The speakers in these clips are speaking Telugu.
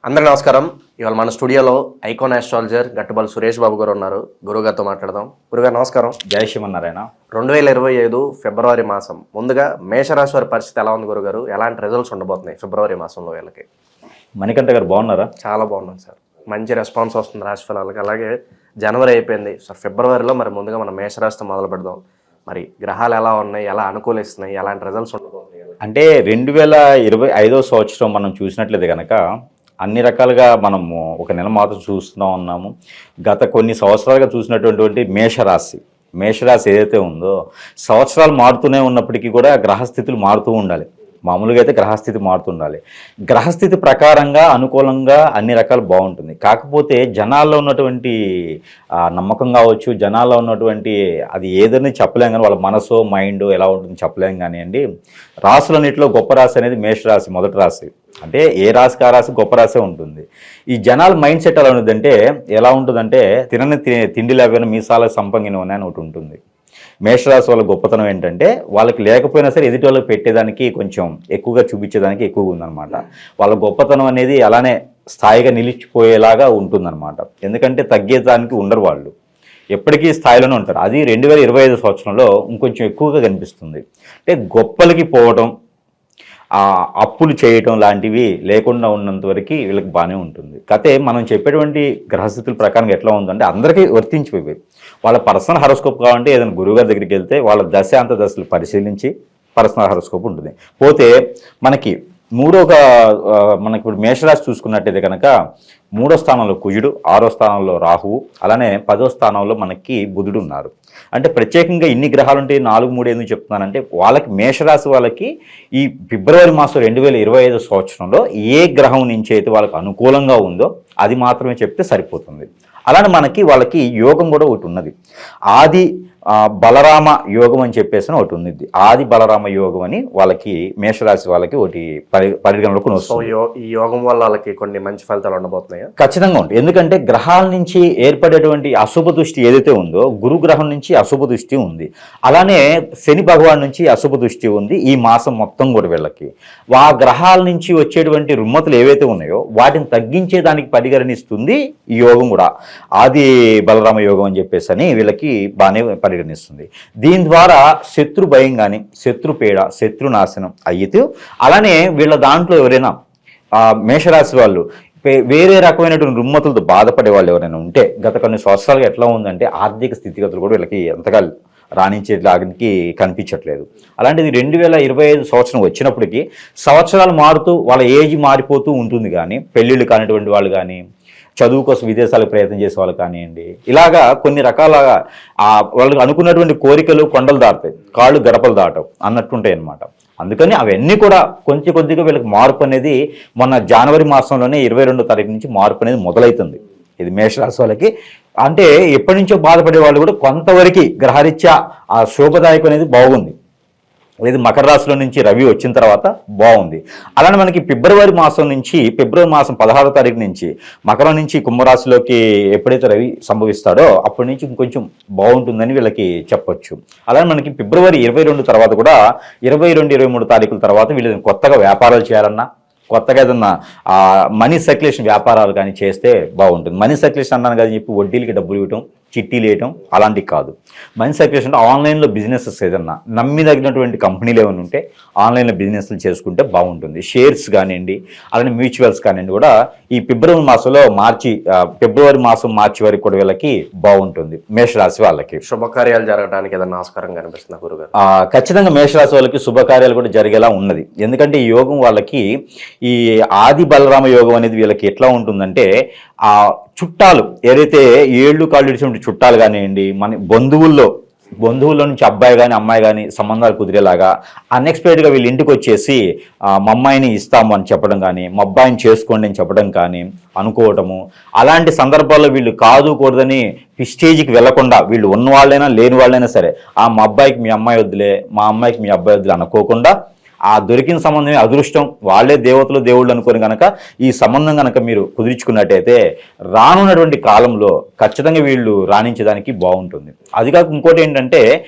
అందరికీ నమస్కారం. ఇవాళ మన స్టూడియోలో ఐకాన్ ఆస్ట్రాలజర్ గట్టుబల్ సురేష్ బాబు గారు ఉన్నారు. గురుగారితో మాట్లాడదాం. గురుగారు నమస్కారం. జై శ్రీమన్నారాయణ. 2025 ఫిబ్రవరి మాసం ముందుగా మేషరాశి వారి పరిస్థితి ఎలా ఉంది గురుగారు? ఎలాంటి రిజల్ట్స్ ఉండబోతున్నాయి ఫిబ్రవరి మాసంలో వీళ్ళకి? మణికంఠ గారు బాగున్నారా? చాలా బాగున్నాను సార్. మంచి రెస్పాన్స్ వస్తుంది రాశి ఫలాలకి. అలాగే జనవరి అయిపోయింది సార్, ఫిబ్రవరిలో మరి ముందుగా మనం మేషరాశితో మొదలు పెడదాం. మరి గ్రహాలు ఎలా ఉన్నాయి, ఎలా అనుకూలిస్తున్నాయి, ఎలాంటి రిజల్ట్స్ ఉండబోతున్నాయి? అంటే 2025 సంవత్సరం మనం చూసినట్లయితే కనుక అన్ని రకాలుగా మనము ఒక నెల మాత్రం చూస్తూ ఉన్నాము. గత కొన్ని సంవత్సరాలుగా చూసినటువంటి మేషరాశి ఏదైతే ఉందో సంవత్సరాలు మారుతూనే ఉన్నప్పటికీ కూడా గ్రహస్థితులు మారుతూ ఉండాలి. మామూలుగా అయితే గ్రహస్థితి మారుతుండాలి. గ్రహస్థితి ప్రకారంగా అనుకూలంగా అన్ని రకాలు బాగుంటుంది. కాకపోతే జనాల్లో ఉన్నటువంటి నమ్మకం కావచ్చు, జనాల్లో ఉన్నటువంటి అది ఏదని చెప్పలేం కానీ వాళ్ళ మనసు మైండ్ ఎలా ఉంటుందో చెప్పలేం కానివ్వండి. రాసులన్నింటిలో గొప్ప రాశి అనేది మేషరాశి, మొదటి రాశి. అంటే ఏ రాశికి ఆ రాశి గొప్ప రాశే ఉంటుంది. ఈ జనాల మైండ్ సెట్ ఎలా ఉంటుందంటే తినని తిండి లేకపోయినా మీసాలకు సంపంగిన అని ఒకటి ఉంటుంది. మేషరాశి వాళ్ళ గొప్పతనం ఏంటంటే వాళ్ళకి లేకపోయినా సరే ఎదుటి వాళ్ళకి పెట్టేదానికి కొంచెం ఎక్కువగా చూపించేదానికి ఎక్కువగా ఉందన్నమాట. వాళ్ళ గొప్పతనం అనేది అలానే స్థాయిగా నిలిచిపోయేలాగా ఉంటుందన్నమాట. ఎందుకంటే తగ్గేదానికి ఉండరు, వాళ్ళు ఎప్పటికీ స్థాయిలోనే ఉంటారు. అది 2025 సంవత్సరంలో ఇంకొంచెం ఎక్కువగా కనిపిస్తుంది. అంటే గొప్పలకి పోవటం, అప్పులు చేయటం లాంటివి లేకుండా ఉన్నంత వరకు వీళ్ళకి బాగానే ఉంటుంది. కాకపోతే మనం చెప్పేటువంటి గ్రహస్థితుల ప్రకారం ఎట్లా ఉందంటే అందరికీ వర్తించిపోయి వాళ్ళ పర్సనల్ హారోస్కోప్ కావాలంటే ఏదైనా గురువుగారి దగ్గరికి వెళ్తే వాళ్ళ దశాంత దశలు పరిశీలించి పర్సనల్ హారోస్కోప్ ఉంటుంది. పోతే మనకి మనకి ఇప్పుడు మేషరాశి చూసుకున్నట్టయితే కనుక 3వ స్థానంలో కుజుడు, 6వ స్థానంలో రాహువు, అలానే 10వ స్థానంలో మనకి బుధుడు ఉన్నారు. అంటే ప్రత్యేకంగా ఇన్ని గ్రహాలు ఉంటే 4, 3 ఎందుకు చెప్తున్నానంటే వాళ్ళకి మేషరాశి వాళ్ళకి ఈ ఫిబ్రవరి మాసం 2025 సంవత్సరంలో ఏ గ్రహం నుంచి అయితే వాళ్ళకి అనుకూలంగా ఉందో అది మాత్రమే చెప్తే సరిపోతుంది. అలానే వాళ్ళకి యోగం కూడా ఒకటి ఉన్నది. ఆది బలరామ యోగం అని చెప్పేసి ఒకటి ఉంది. ఆది బలరామ యోగం అని వాళ్ళకి మేషరాశి వాళ్ళకి ఒకటి పరిగణలోకి వస్తుంది. ఈ యోగం వల్ల వాళ్ళకి కొన్ని మంచి ఫలితాలు ఉండబోతున్నాయి. ఖచ్చితంగా ఉంటాయి. ఎందుకంటే గ్రహాల నుంచి ఏర్పడేటువంటి అశుభ దృష్టి ఏదైతే ఉందో గురు గ్రహం నుంచి అశుభ దృష్టి ఉంది, అలానే శని భగవాన్ నుంచి అశుభ దృష్టి ఉంది ఈ మాసం మొత్తం కూడా వీళ్ళకి. ఆ గ్రహాల నుంచి వచ్చేటువంటి రుమ్మతులు ఏవైతే ఉన్నాయో వాటిని తగ్గించేదానికి పరిగణిస్తుంది ఈ యోగం కూడా. ఆది బలరామ యోగం అని చెప్పేసి అని వీళ్ళకి బాగానే పరిగణిస్తుంది. దీని ద్వారా శత్రు భయం కానీ, శత్రు పీడ, శత్రు నాశనం అయ్యితే, అలానే వీళ్ళ దాంట్లో ఎవరైనా మేషరాశి వాళ్ళు వేరే రకమైనటువంటి రుమ్మతులతో బాధపడే వాళ్ళు ఎవరైనా ఉంటే గత కొన్ని సంవత్సరాలుగా ఎట్లా ఉందంటే ఆర్థిక స్థితిగతులు కూడా వీళ్ళకి ఎంతగా రాణించేలానికి కనిపించట్లేదు. అలాంటిది 2025 సంవత్సరం వచ్చినప్పటికీ సంవత్సరాలు మారుతూ వాళ్ళ ఏజ్ మారిపోతూ ఉంటుంది. కానీ పెళ్ళిళ్ళు కానిటువంటి వాళ్ళు కానీ, చదువు కోసం విదేశాలకు ప్రయత్నం చేసే వాళ్ళు కానివ్వండి, ఇలాగా కొన్ని రకాల వాళ్ళకి అనుకున్నటువంటి కోరికలు కొండలు దాటుతాయి, కాళ్ళు గడపలు దాటవు అన్నట్టుంటాయి అన్నమాట. అందుకని అవన్నీ కూడా కొంచెం కొద్దిగా వీళ్ళకి మార్పు అనేది మొన్న జనవరి మాసంలోనే 22వ తారీఖు నుంచి మార్పు అనేది మొదలవుతుంది. ఇది మేషరాశి వాళ్ళకి. అంటే ఎప్పటి నుంచో బాధపడే వాళ్ళు కూడా కొంతవరకు గ్రహరీత్యా ఆ శోభదాయకం అనేది బాగుంది. లేదు మకర రాశిలో నుంచి రవి వచ్చిన తర్వాత బాగుంది. అలానే మనకి ఫిబ్రవరి మాసం 16వ తారీఖు నుంచి మకరం నుంచి కుంభరాశిలోకి ఎప్పుడైతే రవి సంభవిస్తాడో అప్పటి నుంచి ఇంకొంచెం బాగుంటుందని వీళ్ళకి చెప్పొచ్చు. అలానే మనకి ఫిబ్రవరి 22 తర్వాత కూడా 22, 23 తారీఖుల తర్వాత వీళ్ళు కొత్తగా వ్యాపారాలు చేయాలన్నా, కొత్తగా ఏదన్నా మనీ సర్క్యులేషన్ వ్యాపారాలు కానీ చేస్తే బాగుంటుంది. మనీ సర్క్యులేషన్ అన్నాను కదా చెప్పి వడ్డీలకి డబ్బులు ఇవ్వటం, చిట్టీలు వేయటం అలాంటివి కాదు. మనీ సర్క్యులేషన్ ఆన్లైన్లో బిజినెసెస్ ఏదన్నా నమ్మిదగినటువంటి కంపెనీలు ఏమైనా ఉంటే ఆన్లైన్లో బిజినెస్లు చేసుకుంటే బాగుంటుంది. షేర్స్ కానివ్వండి, అలానే మ్యూచువల్స్ కానివ్వండి కూడా ఈ ఫిబ్రవరి మాసం మార్చి వరకు కూడా వీళ్ళకి బాగుంటుంది. మేషరాశి వాళ్ళకి శుభకార్యాలు జరగడానికి ఏదైనా ఆస్కారం కనిపిస్తుంది గురుగారు? ఖచ్చితంగా మేషరాశి వాళ్ళకి శుభకార్యాలు కూడా జరిగేలా ఉన్నది. ఎందుకంటే ఈ యోగం వాళ్ళకి ఈ ఆది బలరామ యోగం అనేది వీళ్ళకి ఎట్లా ఉంటుందంటే చుట్టాలు ఏదైతే ఏళ్ళు కాళ్ళు ఇచ్చినటువంటి చుట్టాలు కానివ్వండి, మన బంధువుల్లో నుంచి అబ్బాయి కానీ అమ్మాయి కానీ సంబంధాలు కుదిరేలాగా అన్ఎక్స్పెక్టెడ్గా వీళ్ళు ఇంటికి వచ్చేసి మా అమ్మాయిని ఇస్తాము అని చెప్పడం కానీ, మా అబ్బాయిని చేసుకోండి అని చెప్పడం కానీ అనుకోవటము. అలాంటి సందర్భాల్లో వీళ్ళు కూడదని స్టేజ్కి వెళ్లకుండా వీళ్ళు ఉన్న వాళ్ళైనా లేని వాళ్ళైనా సరే మా అబ్బాయికి మీ అమ్మాయి వద్దులే, మా అమ్మాయికి మీ అబ్బాయి వద్దులే అనుకోకుండా ఆ దొరికిన సంబంధమే అదృష్టం, వాళ్ళే దేవతలు దేవుళ్ళు అనుకుని కనుక ఈ సంబంధం కనుక మీరు కుదుర్చుకున్నట్టయితే రానున్నటువంటి కాలంలో ఖచ్చితంగా వీళ్ళు రాణించడానికి బాగుంటుంది. అది కాక ఇంకోటి ఏంటంటే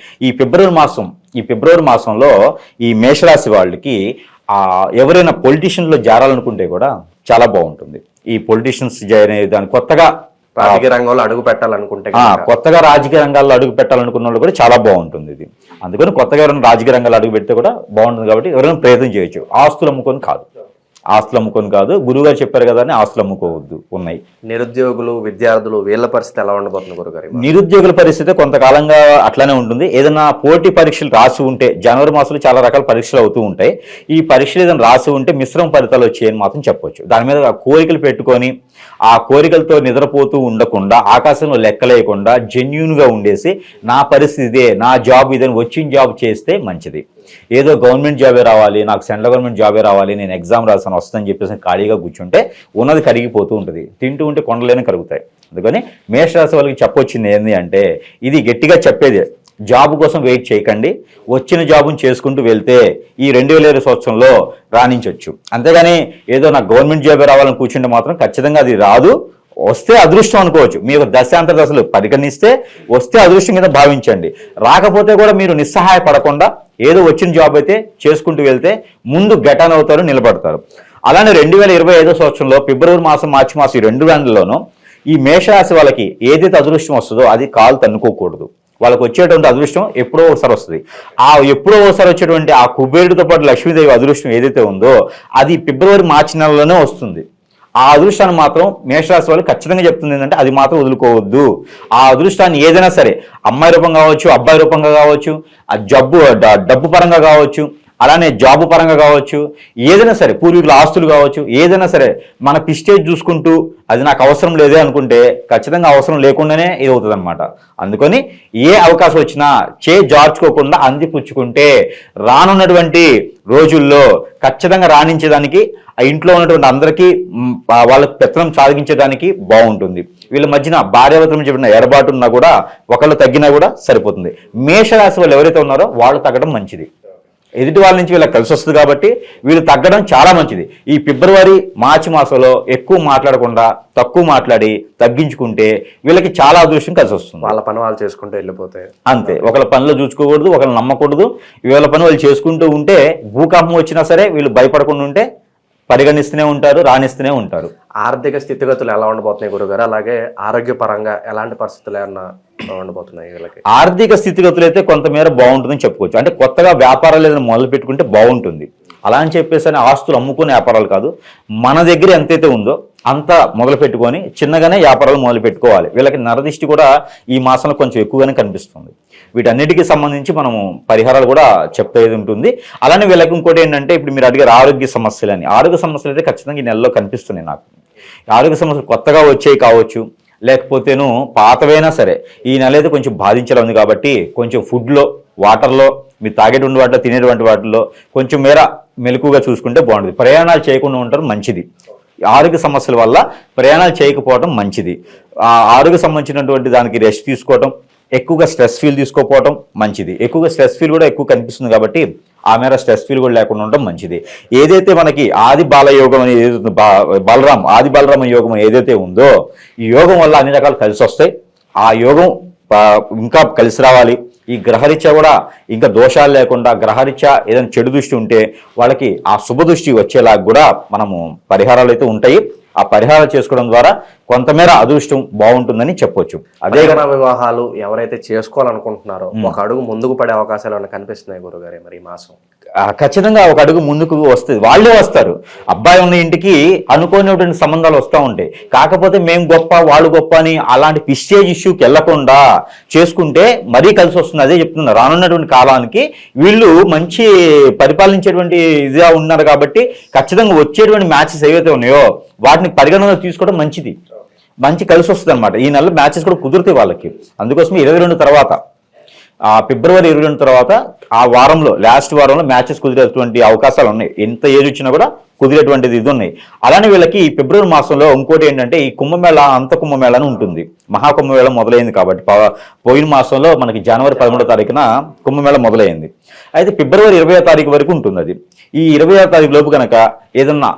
ఈ ఫిబ్రవరి మాసంలో ఈ మేషరాశి వాళ్ళకి ఎవరైనా పొలిటీషియన్లో చేరాలనుకుంటే కూడా చాలా బాగుంటుంది. ఈ పొలిటీషియన్స్ జాయిన్ అయ్యే దాని కొత్తగా రాజకీయ రంగంలో అడుగు పెట్టాలనుకుంటే కొత్తగా రాజకీయ రంగాల్లో అడుగు పెట్టాలనుకున్న వాళ్ళు కూడా చాలా బాగుంటుంది ఇది. అందుకని కొత్తగా ఎవరైనా రాజకీయ రంగాల్లో అడుగు పెడితే కూడా బాగుంటుంది కాబట్టి ఎవరైనా ప్రయత్నం చేయొచ్చు. ఆస్తులు అమ్ముకొని కాదు, ఆస్తులు అమ్ముకొని కాదు, గురువుగారు చెప్పారు కదా అని ఆస్తులు అమ్ముకోవద్దు. ఉన్నాయి నిరుద్యోగులు, విద్యార్థులు వీళ్ళ పరిస్థితి ఎలా ఉండబోతుంది గురుగారు? నిరుద్యోగుల పరిస్థితి కొంతకాలంగా అట్లానే ఉంటుంది. ఏదైనా పోటీ పరీక్షలు రాసి ఉంటే, జనవరి మాసంలో చాలా రకాల పరీక్షలు అవుతూ ఉంటాయి, ఈ పరీక్షలు ఏదైనా రాసి ఉంటే మిశ్రమ ఫలితాలు వచ్చాయని మాత్రం చెప్పొచ్చు. దాని మీద కోరికలు పెట్టుకొని ఆ కోరికలతో నిద్రపోతూ ఉండకుండా, ఆకాశంలో లెక్కలేయకుండా జెన్యూన్గా ఉండేసి నా పరిస్థితి ఇదే, నా జాబ్ ఇదని వచ్చిన జాబ్ చేస్తే మంచిది. ఏదో గవర్నమెంట్ జాబే రావాలి, నాకు సెంట్రల్ గవర్నమెంట్ జాబే రావాలి, నేను ఎగ్జామ్ రాసాను వస్తుందని చెప్పేసి ఖాళీగా కూర్చుంటే ఉన్నది కరిగిపోతూ ఉంటుంది. తింటూ ఉంటే కొండలేని కరుగుతాయి. అందుకని మేషరాశి వాళ్ళకి చెప్పొచ్చింది ఏంటి అంటే, ఇది గట్టిగా చెప్పేది, జాబ్ కోసం వెయిట్ చేయకండి, వచ్చిన జాబును చేసుకుంటూ వెళ్తే ఈ 2020 సంవత్సరంలో రాణించవచ్చు. అంతేగాని ఏదో నాకు గవర్నమెంట్ జాబే రావాలని కూర్చుంటే మాత్రం ఖచ్చితంగా అది రాదు. వస్తే అదృష్టం అనుకోవచ్చు. మీ యొక్క దశాంతర దశలు పరిగణిస్తే వస్తే అదృష్టం కింద భావించండి. రాకపోతే కూడా మీరు నిస్సహాయపడకుండా ఏదో వచ్చిన జాబ్ అయితే చేసుకుంటూ వెళ్తే ముందు గెటాన్ అవుతారు, నిలబడతారు. అలానే 2025 సంవత్సరంలో ఫిబ్రవరి మాసం, మార్చి మాసం ఈ 2 నెలల్లోనూ ఈ మేషరాశి వాళ్ళకి ఏదైతే అదృష్టం వస్తుందో అది కాలు తన్నుకోకూడదు. వాళ్ళకి వచ్చేటువంటి అదృష్టం ఎప్పుడో ఒకసారి వస్తుంది. ఆ ఎప్పుడో ఒకసారి వచ్చేటువంటి ఆ కుబేరుడితో పాటు లక్ష్మీదేవి అదృష్టం ఏదైతే ఉందో అది ఫిబ్రవరి, మార్చి నెలలోనే వస్తుంది. ఆ అదృష్టాన్ని మాత్రం మేషరాశి వాళ్ళు ఖచ్చితంగా చెప్తుంది ఏంటంటే అది మాత్రం వదులుకోవద్దు. ఆ అదృష్టాన్ని ఏదైనా సరే, అమ్మాయి రూపంగా కావచ్చు, అబ్బాయి రూపంగా కావచ్చు, ఆ డబ్బు పరంగా కావచ్చు, అలానే జాబు పరంగా కావచ్చు, ఏదైనా సరే, పూర్వీకుల ఆస్తులు కావచ్చు, ఏదైనా సరే మన పిస్టేజ్ చూసుకుంటూ అది నాకు అవసరం లేదే అనుకుంటే ఖచ్చితంగా అవసరం లేకుండానే ఇది అవుతుంది అనమాట. అందుకని ఏ అవకాశం వచ్చినా జార్చుకోకుండా అందిపుచ్చుకుంటే రానున్నటువంటి రోజుల్లో ఖచ్చితంగా రాణించేదానికి, ఆ ఇంట్లో ఉన్నటువంటి అందరికీ వాళ్ళకి పెత్తనం సాధించడానికి బాగుంటుంది. వీళ్ళ మధ్యన భార్యాభర్తలు చెప్పిన ఎడబాటు ఉన్నా కూడా, ఒకళ్ళు తగ్గినా కూడా సరిపోతుంది. మేషరాశి వాళ్ళు ఎవరైతే ఉన్నారో వాళ్ళు తగ్గడం మంచిది. ఎదుటి వాళ్ళ నుంచి వీళ్ళకి కలిసి వస్తుంది కాబట్టి వీళ్ళు తగ్గడం చాలా మంచిది. ఈ ఫిబ్రవరి, మార్చి మాసంలో ఎక్కువ మాట్లాడకుండా తక్కువ మాట్లాడి తగ్గించుకుంటే వీళ్ళకి చాలా అదృష్టం కలిసి వస్తుంది. వాళ్ళ పని వాళ్ళు చేసుకుంటూ వెళ్ళిపోతే అంతే. ఒకళ్ళ పనిలో చూసుకోకూడదు, ఒకళ్ళని నమ్మకూడదు. వీళ్ళ పని వాళ్ళు చేసుకుంటూ ఉంటే భూకంపం వచ్చినా సరే వీళ్ళు భయపడకుండా ఉంటే పరిగణిస్తూనే ఉంటారు, రాణిస్తూనే ఉంటారు. ఆర్థిక స్థితిగతులు ఎలా ఉండబోతున్నాయి గురుగారు? అలాగే ఆరోగ్యపరంగా ఎలాంటి పరిస్థితులు ఏమన్నా ఉండబోతున్నాయి వీళ్ళకి? ఆర్థిక స్థితిగతులు అయితే కొంతమేర బాగుంటుందని చెప్పుకోవచ్చు. అంటే కొత్తగా వ్యాపారాలు ఏదైనా మొదలు పెట్టుకుంటే బాగుంటుంది. అలా అని చెప్పేసి ఆస్తులు అమ్ముకునే వ్యాపారాలు కాదు, మన దగ్గర ఎంతైతే ఉందో అంత మొదలు పెట్టుకొని చిన్నగానే వ్యాపారాలు మొదలు పెట్టుకోవాలి. వీళ్ళకి నరదిష్టి కూడా ఈ మాసంలో కొంచెం ఎక్కువగానే కనిపిస్తుంది. వీటన్నిటికీ సంబంధించి మనము పరిహారాలు కూడా చెప్పేది ఉంటుంది. అలానే వీళ్ళకి ఇంకోటి ఏంటంటే, ఇప్పుడు మీరు అడిగారు ఆరోగ్య సమస్యలు అని. ఆరోగ్య సమస్యలు అయితే ఖచ్చితంగా ఈ నెలలో కనిపిస్తున్నాయి నాకు. ఆరోగ్య సమస్యలు కొత్తగా వచ్చేవి కావచ్చు, లేకపోతేను పాతవైనా సరే ఈ నెల అయితే కొంచెం బాధించడం ఉంది కాబట్టి కొంచెం ఫుడ్లో, వాటర్లో, మీరు తాగేటువంటి వాటిలో, తినేటువంటి వాటిలో కొంచెం మేర మెలకుగా చూసుకుంటే బాగుంటుంది. ప్రయాణాలు చేయకుండా ఉండటం మంచిది. ఆరోగ్య సమస్యల వల్ల ప్రయాణాలు చేయకపోవడం మంచిది. ఆరోగ్య సంబంధించినటువంటి దానికి రెస్ట్ తీసుకోవటం, ఎక్కువగా స్ట్రెస్ ఫీల్ తీసుకోకపోవడం మంచిది. ఎక్కువగా స్ట్రెస్ ఫీల్ కూడా ఎక్కువ కనిపిస్తుంది కాబట్టి ఆ మేర స్ట్రెస్ ఫీల్ కూడా లేకుండా ఉండడం మంచిది. ఏదైతే మనకి ఆది బాలయోగం అని ఏదైతే ఆది బలరామ యోగం ఏదైతే ఉందో ఈ యోగం వల్ల అన్ని రకాలు కలిసి వస్తాయి. ఆ యోగం ఇంకా కలిసి రావాలి. ఈ గ్రహరీత్యా కూడా ఇంకా దోషాలు లేకుండా, గ్రహరీత్యా ఏదైనా చెడు దృష్టి ఉంటే వాళ్ళకి ఆ శుభ దృష్టి వచ్చేలా కూడా మనము పరిహారాలు అయితే ఉంటాయి. ఆ పరిహారాలు చేసుకోవడం ద్వారా కొంతమేర అదృష్టం బాగుంటుందని చెప్పొచ్చు. అదే వివాహాలు ఎవరైతే చేసుకోవాలనుకుంటున్నారో ఒక అడుగు ముందుకు పడే అవకాశాలు ఏమైనా కనిపిస్తున్నాయి గురుగారు మరి ఈ మాసం? ఖచ్చితంగా ఒక అడుగు ముందుకు వస్తుంది. వాళ్ళే వస్తారు. అబ్బాయి ఉన్న ఇంటికి అనుకోనిటువంటి సంబంధాలు వస్తూ ఉంటాయి. కాకపోతే మేము గొప్ప, వాళ్ళు గొప్ప అని అలాంటి పిస్టేజ్ ఇష్యూకి వెళ్లకుండా చేసుకుంటే మరీ కలిసి వస్తుంది. అదే చెప్తున్నారు, రానున్నటువంటి కాలానికి వీళ్ళు మంచి పరిపాలించేటువంటి ఇదిగా ఉన్నారు కాబట్టి ఖచ్చితంగా వచ్చేటువంటి మ్యాచెస్ ఏవైతే ఉన్నాయో వాటిని పరిగణనలో తీసుకోవడం మంచిది. మంచి కలిసి వస్తుంది అనమాట. ఈ నెల మ్యాచెస్ కూడా కుదురుతాయి వాళ్ళకి. అందుకోసమే 22 తర్వాత, ఫిబ్రవరి 22 తర్వాత ఆ వారంలో, లాస్ట్ వారంలో మ్యాచెస్ కుదిరేటువంటి అవకాశాలు ఉన్నాయి. ఎంత ఏజ్ వచ్చినా కూడా కుదిరేటువంటిది ఇది ఉన్నాయి. అలానే వీళ్ళకి ఈ ఫిబ్రవరి మాసంలో ఇంకోటి ఏంటంటే, ఈ కుంభమేళ, అంత కుంభమేళ అని ఉంటుంది. మహాకుంభమేళ మొదలైంది కాబట్టి పోయిన మాసంలో మనకి జనవరి 13వ తారీఖున కుంభమేళ మొదలైంది. అయితే ఫిబ్రవరి 20వ తారీఖు వరకు ఉంటుంది అది. ఈ 20వ తారీఖు లోపు కనుక ఏదన్నా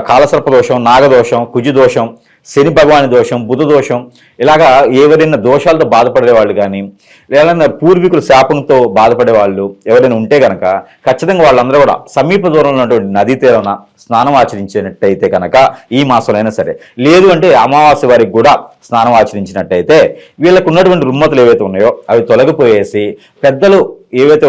కాలసర్ప దోషం, నాగదోషం, కుజదోషం, శని భగవాని దోషం, బుధ దోషం, ఇలాగా ఎవరైనా దోషాలతో బాధపడే వాళ్ళు కానీ లేదా పూర్వీకుల శాపంతో బాధపడే వాళ్ళు ఎవరైనా ఉంటే కనుక ఖచ్చితంగా వాళ్ళందరూ కూడా సమీప దూరంలో ఉన్నటువంటి నదీ తీరాన స్నానం ఆచరించినట్టయితే కనుక ఈ మాసంలో అయినా సరే, లేదు అంటే అమావాస్య వారికి కూడా స్నానం ఆచరించినట్టయితే వీళ్ళకు ఉన్నటువంటి రుమ్మతులు ఏవైతే ఉన్నాయో అవి తొలగిపోయేసి పెద్దలు ఏవైతే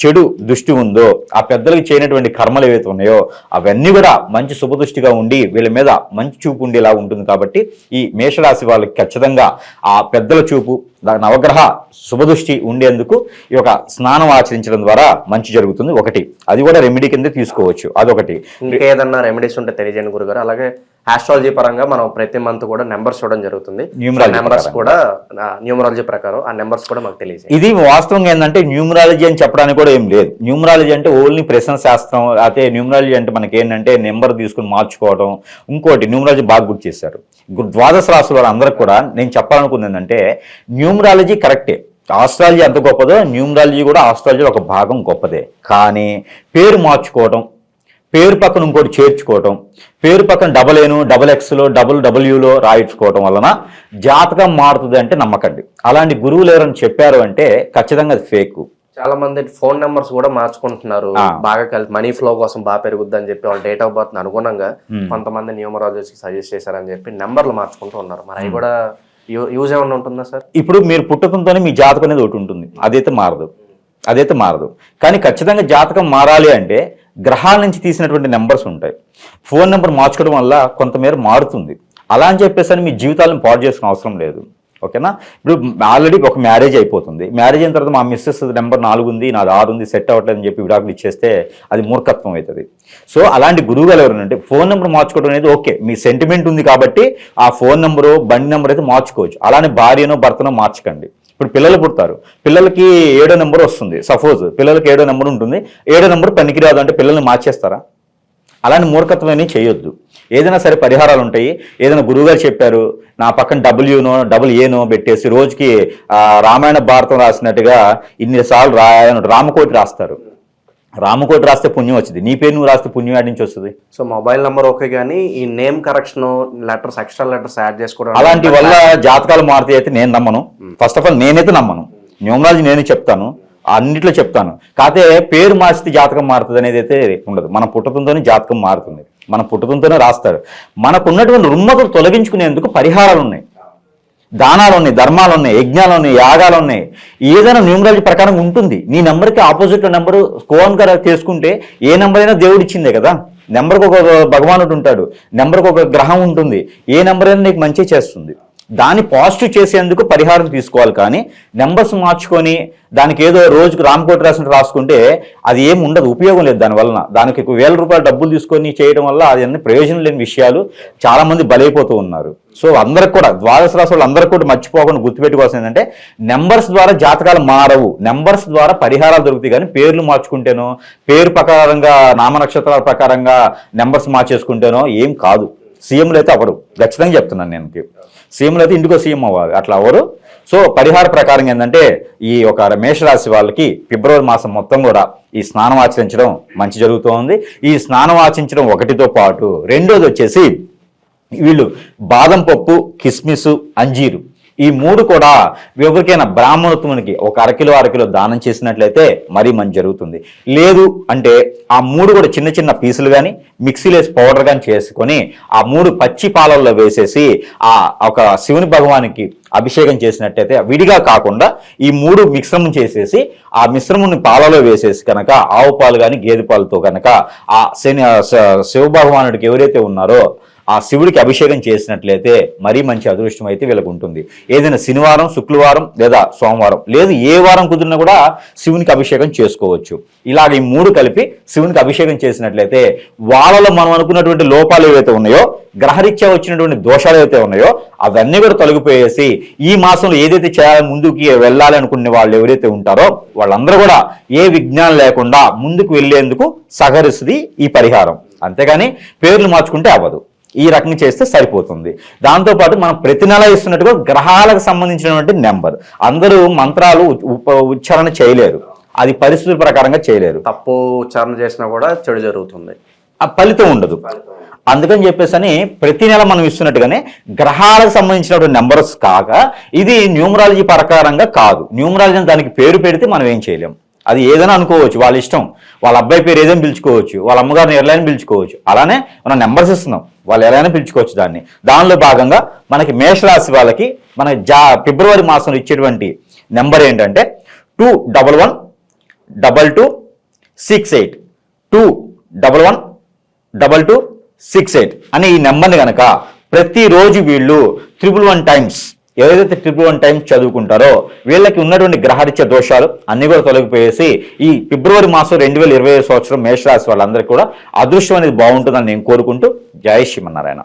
చెడు దృష్టి ఉందో ఆ పెద్దలకు చేయనటువంటి కర్మలు ఏవైతే ఉన్నాయో అవన్నీ కూడా మంచి శుభదృష్టిగా ఉండి వీళ్ళ మీద మంచి చూపు ఉండేలా ఉంటుంది. కాబట్టి ఈ మేషరాశి వాళ్ళకి ఖచ్చితంగా ఆ పెద్దల చూపు, నవగ్రహ శుభదృష్టి ఉండేందుకు ఈ యొక్క స్నానం ఆచరించడం ద్వారా మంచి జరుగుతుంది. ఒకటి అది కూడా రెమెడీ కింద తీసుకోవచ్చు, అదొకటి. ఇంకేదన్నా రెమెడీస్ ఉంటే తెలియజేయండి గురుగారు. అలాగే ఆస్ట్రాలజీ పరంగా మనం ప్రతి మంత్ కూడా నెంబర్స్ చూడడం జరుగుతుంది. నెంబర్స్ కూడా న్యూమరాలజీ ప్రకారం ఆ నెంబర్స్ కూడా మాకు తెలియజేయండి. ఇది వాస్తవంగా ఏంటంటే న్యూమరాలజీ అని చెప్పడానికి కూడా ఏం లేదు. న్యూమరాలజీ అంటే ఓన్లీ ప్రశ్న శాస్త్రం. అయితే న్యూమరాలజీ అంటే మనకి ఏంటంటే నెంబర్ తీసుకుని మార్చుకోవడం. ఇంకోటి న్యూమరాలజీ బాగా గుర్తు చేశారు. ద్వాదశ రాశుల వారందరికీ కూడా నేను చెప్పాలనుకుంది ఏంటంటే న్యూమరాలజీ కరెక్టే, ఆస్ట్రాలజీ ఎంత గొప్పదో న్యూమరాలజీ కూడా ఆస్ట్రాలజీ ఒక భాగం గొప్పదే. కానీ పేరు మార్చుకోవడం, పేరు పక్కన ఇంకోటి చేర్చుకోవటం, పేరు పక్కన డబల్ ఏను డబల్ ఎక్స్లో డబుల్ డబ్ల్యూలో రాయించుకోవటం వలన జాతకం మారుతుంది అంటే నమ్మకండి. అలాంటి గురువులు ఎవరైనా చెప్పారు అంటే ఖచ్చితంగా అది ఫేక్. చాలా మంది ఫోన్ నెంబర్స్ కూడా మార్చుకుంటున్నారు, బాగా కలిసి మనీ ఫ్లో కోసం బాగా పెరుగుద్ది అని చెప్పి వాళ్ళ డేట్ ఆఫ్ బర్త్ అనుగుణంగా కొంతమంది న్యూమరాలజిస్ట్ సజెస్ట్ చేశారని చెప్పి నెంబర్లు మార్చుకుంటూ ఉన్నారు. మరి అవి కూడా యూజ్ ఏమన్నా ఉంటుందా సార్? ఇప్పుడు మీరు పుట్టుకతోనే మీ జాతకం అనేది ఒకటి ఉంటుంది, అదైతే మారదు. కానీ ఖచ్చితంగా జాతకం మారాలి అంటే గ్రహాల నుంచి తీసినటువంటి నెంబర్స్ ఉంటాయి. ఫోన్ నెంబర్ మార్చుకోవడం వల్ల కొంతమేర మారుతుంది. అలా అని చెప్పేసి మీ జీవితాలను పాడు చేసుకునే అవసరం లేదు. ఓకేనా? ఇప్పుడు ఆల్రెడీ ఒక మ్యారేజ్ అయిపోతుంది. మ్యారేజ్ అయిన తర్వాత మా మిస్సెస్ నెంబర్ 4 ఉంది, నాది 6 ఉంది, సెట్ అవ్వట్లేదు అని చెప్పి విడాకులు ఇచ్చేస్తే అది మూర్ఖత్వం అవుతుంది. సో అలాంటి గురువుగారు ఎవరంటే ఫోన్ నెంబర్ మార్చుకోవడం అనేది ఓకే, మీ సెంటిమెంట్ ఉంది కాబట్టి ఆ ఫోన్ నెంబరు బండి నెంబర్ అయితే మార్చుకోవచ్చు. అలానే భార్యనో భర్తనో మార్చకండి. ఇప్పుడు పిల్లలు పుడతారు, పిల్లలకి 7వ నెంబర్ వస్తుంది, సపోజ్ పిల్లలకి 7వ నెంబర్ ఉంటుంది, 7వ నెంబర్ పనికిరాదు అంటే పిల్లల్ని మార్చేస్తారా? అలాంటి మూర్ఖత్వమని చేయొద్దు. ఏదైనా సరే పరిహారాలు ఉంటాయి. ఏదైనా గురువుగారు చెప్పారు, నా పక్కన డబ్ల్యూనో డబుల్ ఏనో పెట్టేసి రోజుకి రామాయణ భారతం రాసినట్టుగా ఇన్నిసార్లు రాయను రామకోటి రాస్తారు. రామకోటి రాస్తే పుణ్యం వచ్చింది, నీ పేరు నువ్వు రాస్తే పుణ్యం యాడ్ నుంచి వస్తుంది. సో మొబైల్ నెంబర్ ఓకే, కానీ ఈ name correction letters extra letters add చేసుకోవడం అలాంటి వల్ల జాతకాలు మారుతాయి అయితే నేను నమ్మను. ఫస్ట్ ఆఫ్ ఆల్ నేనైతే నమ్మను. న్యూమరాలజీ నేనే చెప్తాను, అన్నిట్లో చెప్తాను. కాకపోతే పేరు మార్చితే జాతకం మారుతుంది అనేది అయితే ఉండదు. మన పుట్టుకతోనే జాతకం మారుతుంది, మన పుట్టుకతోనే రాస్తారు. మనకున్నటువంటి రుమ్మతులు తొలగించుకునేందుకు పరిహారాలు ఉన్నాయి, దానాలు ఉన్నాయి, ధర్మాలు ఉన్నాయి, యజ్ఞాలు ఉన్నాయి, యాగాలు ఉన్నాయి. ఏదైనా న్యూమరాలజీ ప్రకారం ఉంటుంది. నీ నెంబర్కి ఆపోజిట్ నెంబరు కోన్గా తీసుకుంటే ఏ నెంబర్ అయినా దేవుడు ఇచ్చిందే కదా. నెంబర్కి ఒక భగవానుడు ఉంటాడు, నెంబర్కి ఒక గ్రహం ఉంటుంది. ఏ నెంబర్ అయినా నీకు మంచి చేస్తుంది. దాన్ని పాజిటివ్ చేసేందుకు పరిహారం తీసుకోవాలి. కానీ నెంబర్స్ మార్చుకొని దానికి ఏదో రోజుకు రామకోటి రాసుకుంటే అది ఏమి ఉండదు, ఉపయోగం లేదు. దానివల్ల దానికి 1000 రూపాయలు డబ్బులు తీసుకొని చేయడం వల్ల అది అన్ని ప్రయోజనం లేని విషయాలు. చాలా మంది బలైపోతూ ఉన్నారు. సో అందరికి కూడా ద్వాదశ రాశి వాళ్ళు అందరికీ కూడా మర్చిపోకుండా గుర్తుపెట్టుకోవాల్సింది ఏంటంటే నెంబర్స్ ద్వారా జాతకాలు మారవు, నెంబర్స్ ద్వారా పరిహారాలు దొరుకుతాయి. కానీ పేర్లు మార్చుకుంటేనో పేరు ప్రకారంగా నామనక్షత్రాల ప్రకారంగా నెంబర్స్ మార్చేసుకుంటేనో ఏం కాదు. సీఎంలు అయితే అవ్వరు, ఖచ్చితంగా చెప్తున్నాను నేను. సీఎంలు అయితే ఇంటికో సీఎం అవ్వాలి, అట్లా అవ్వరు. సో పరిహార ప్రకారం ఏంటంటే ఈ ఒక మేషరాశి వాళ్ళకి ఫిబ్రవరి మాసం మొత్తం కూడా ఈ స్నానం ఆచరించడం మంచి జరుగుతోంది. ఈ స్నానం ఆచరించడం ఒకటితో పాటు రెండోది వచ్చేసి వీళ్ళు బాదం పప్పు, కిస్మిస్, అంజీరు ఈ 3 కూడా ఎవరికైనా బ్రాహ్మణోత్తమునికి ఒక 1 కిలో దానం చేసినట్లయితే మరీ మంచి జరుగుతుంది. లేదు అంటే ఆ 3 కూడా చిన్న చిన్న పీసులు కానీ మిక్సీలో వేసి పౌడర్ కానీ చేసుకొని ఆ 3 పచ్చి పాలల్లో వేసేసి ఆ ఒక శివుని భగవానికి అభిషేకం చేసినట్టయితే విడిగా కాకుండా ఈ 3 మిశ్రమం చేసేసి ఆ మిశ్రముని పాలలో వేసేసి కనుక ఆవు పాలు కానీ గేదె పాలతో కనుక ఆ శివ భగవానుడికి ఎవరైతే ఉన్నారో ఆ శివుడికి అభిషేకం చేసినట్లయితే మరీ మంచి అదృష్టం అయితే వీళ్ళకు ఉంటుంది. ఏదైనా శనివారం, శుక్రవారం లేదా సోమవారం లేదు ఏ వారం కుదిరినా కూడా శివునికి అభిషేకం చేసుకోవచ్చు. ఇలాగ ఈ 3 కలిపి శివునికి అభిషేకం చేసినట్లయితే వాళ్ళలో మనం అనుకున్నటువంటి లోపాలు ఏవైతే ఉన్నాయో, గ్రహరీత్యా వచ్చినటువంటి దోషాలు ఏవైతే ఉన్నాయో అవన్నీ కూడా తొలగిపోయేసి ఈ మాసంలో ఏదైతే చేయాలని ముందుకి వెళ్ళాలి అనుకునే వాళ్ళు ఎవరైతే ఉంటారో వాళ్ళందరూ కూడా ఏ విఘ్నాలు లేకుండా ముందుకు వెళ్ళేందుకు సహకరిస్తుంది ఈ పరిహారం. అంతేగాని పేర్లు మార్చుకుంటే అవ్వదు. ఈ రకంగా చేస్తే సరిపోతుంది. దాంతోపాటు మనం ప్రతి నెల ఇస్తున్నట్టుగా గ్రహాలకు సంబంధించినటువంటి నెంబర్, అందరూ మంత్రాలు ఉచ్చారణ చేయలేరు, అది పరిస్థితుల ప్రకారంగా చేయలేరు. తప్పు ఉచ్చారణ చేసినా కూడా చెడు జరుగుతుంది. ఆ ఫలితం ఉండదు. అందుకని చెప్పేసి అని ప్రతి నెల మనం ఇస్తున్నట్టుగానే గ్రహాలకు సంబంధించినటువంటి నెంబర్స్ కాక ఇది న్యూమరాలజీ ప్రకారంగా కాదు. న్యూమరాలజీ దానికి పేరు పెడితే మనం ఏం చేయలేం. అది ఏదైనా అనుకోవచ్చు, వాళ్ళ ఇష్టం. వాళ్ళ అబ్బాయి పేరు ఏదైనా పిలుచుకోవచ్చు, వాళ్ళ అమ్మగారిని ఎలా పిలుచుకోవచ్చు. అలానే మనం నెంబర్స్ ఇస్తున్నాం, వాళ్ళు ఎలా పిలుచుకోవచ్చు దాన్ని. దానిలో భాగంగా మనకి మేషరాశి వాళ్ళకి మన ఫిబ్రవరి మాసంలో ఇచ్చేటువంటి నెంబర్ ఏంటంటే 2112268 2112268 అని ఈ నెంబర్ని కనుక ప్రతిరోజు వీళ్ళు 111 టైమ్స్ ఏదైతే 111 టైమ్స్ చదువుకుంటారో వీళ్ళకి ఉన్నటువంటి గ్రహరీత్య దోషాలు అన్ని కూడా తొలగిపోయేసి ఈ ఫిబ్రవరి మాసం 2025 సంవత్సరం మేషరాశి వాళ్ళందరికీ కూడా అదృష్టం అనేది బాగుంటుందని నేను కోరుకుంటూ జై శ్రీమన్నారాయణ.